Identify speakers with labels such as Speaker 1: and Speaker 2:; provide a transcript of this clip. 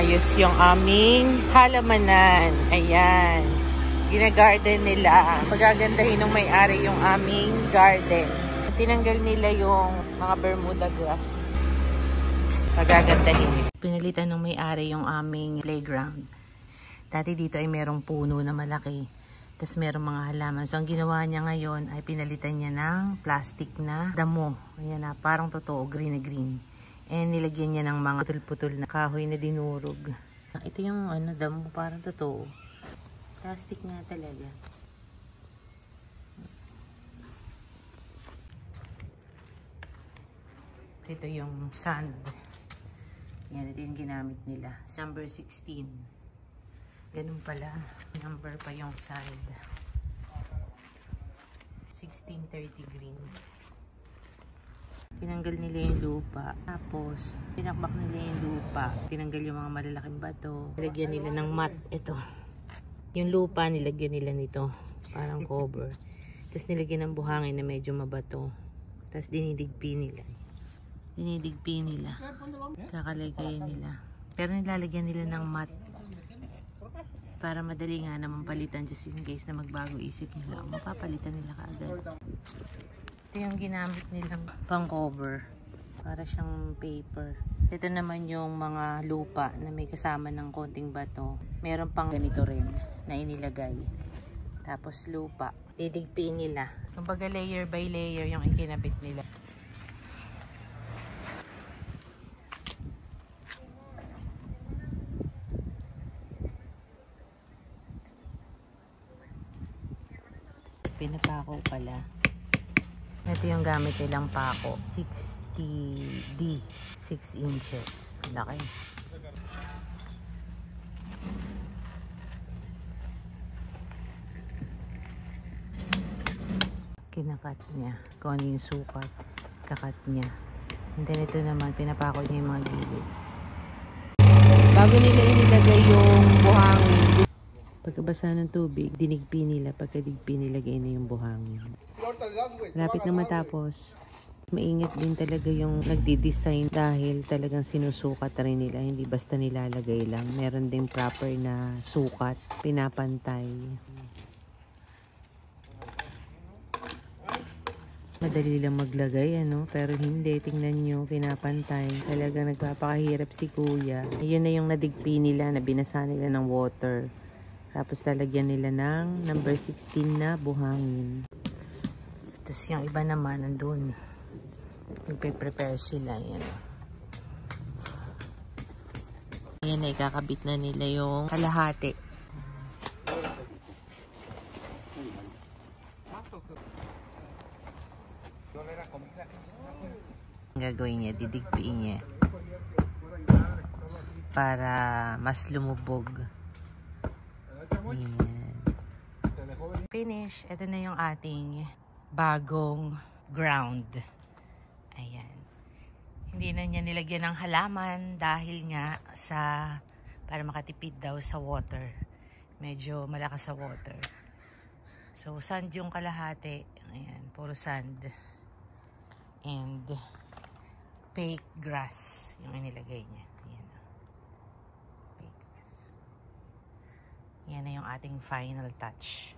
Speaker 1: inaayos yung aming halamanan. Ayan. Gina-garden nila. Pagagandahin ng may-ari yung aming garden. Tinanggal nila yung mga Bermuda grass. Pagagandahin. Pinalitan ng may-ari yung aming playground. Dati dito ay merong puno na malaki. Tapos merong mga halaman. So ang ginawa niya ngayon ay pinalitan niya ng plastic na damo. Ayan na, parang totoo, green na green. And nilagyan niya ng mga putol-putol na kahoy na dinurog. Ito yung damo, parang totoo. Plastic nga talaga. Ito yung sand. Yan, ito yung ginamit nila. Number 16. Ganun pala. Number pa yung side. 1630 green. Tinanggal nila yung lupa. Tapos, pinakbak nila yung lupa. Tinanggal yung mga malalaking bato. Nilagyan nila ng mat. Ito. Yung lupa, nilagyan nila nito. Parang cover. Tapos nilagyan ng buhangin na medyo mabato. Tapos dinidigpi nila. Kakalagay nila. Pero nilalagyan nila ng mat. Para madali nga naman palitan just in case na magbago isip nila. Mapapalitan nila kaagad. Ito yung ginamit nilang pang cover. Para siyang paper. Ito naman yung mga lupa na may kasama ng konting bato. Meron pang ganito rin na inilagay. Tapos lupa. Didigpiin nila. Kumbaga layer by layer yung ikinabit nila. Pinapako pala. Ito yung gamit nilang pako. 60D. 6 inches. Laki. Kinakat niya. Kung ano yung sukat. Kakat niya. And then ito naman, pinapako niya yung mga gilid. Bago nila inilagay yung buhangin, pagkabasa ng tubig, dinigpi nila. Pagkadigpi nilagay na yung buhangin. Lapit na matapos. Maingat din talaga yung nagdi-design dahil talagang sinusukat rin nila. Hindi basta nilalagay lang. Meron din proper na sukat. Pinapantay. Madali lang maglagay, pero hindi. Tingnan nyo, pinapantay. Talagang nagpapakahirap si kuya. Ayun na yung nadigpi nila, na binasa nila ng water. Tapos lalagyan nila ng number 16 na buhangin. Tapos yung iba naman, nandun. Nagpe-prepare sila. Yan. Yan na, ikakabit na nila yung kalahati. Ang gagawin niya, didigpiin niya. Para mas lumubog. Ayan. Finish. Ito na yung ating bagong ground. Ayan. Hindi na niya nilagyan ng halaman dahil nga para makatipid daw sa water. Medyo malakas sa water. So, sand yung kalahati. Ayan, puro sand. And fake grass yung inilagay niya. Ayan. Fake grass. Yan na yung ating final touch.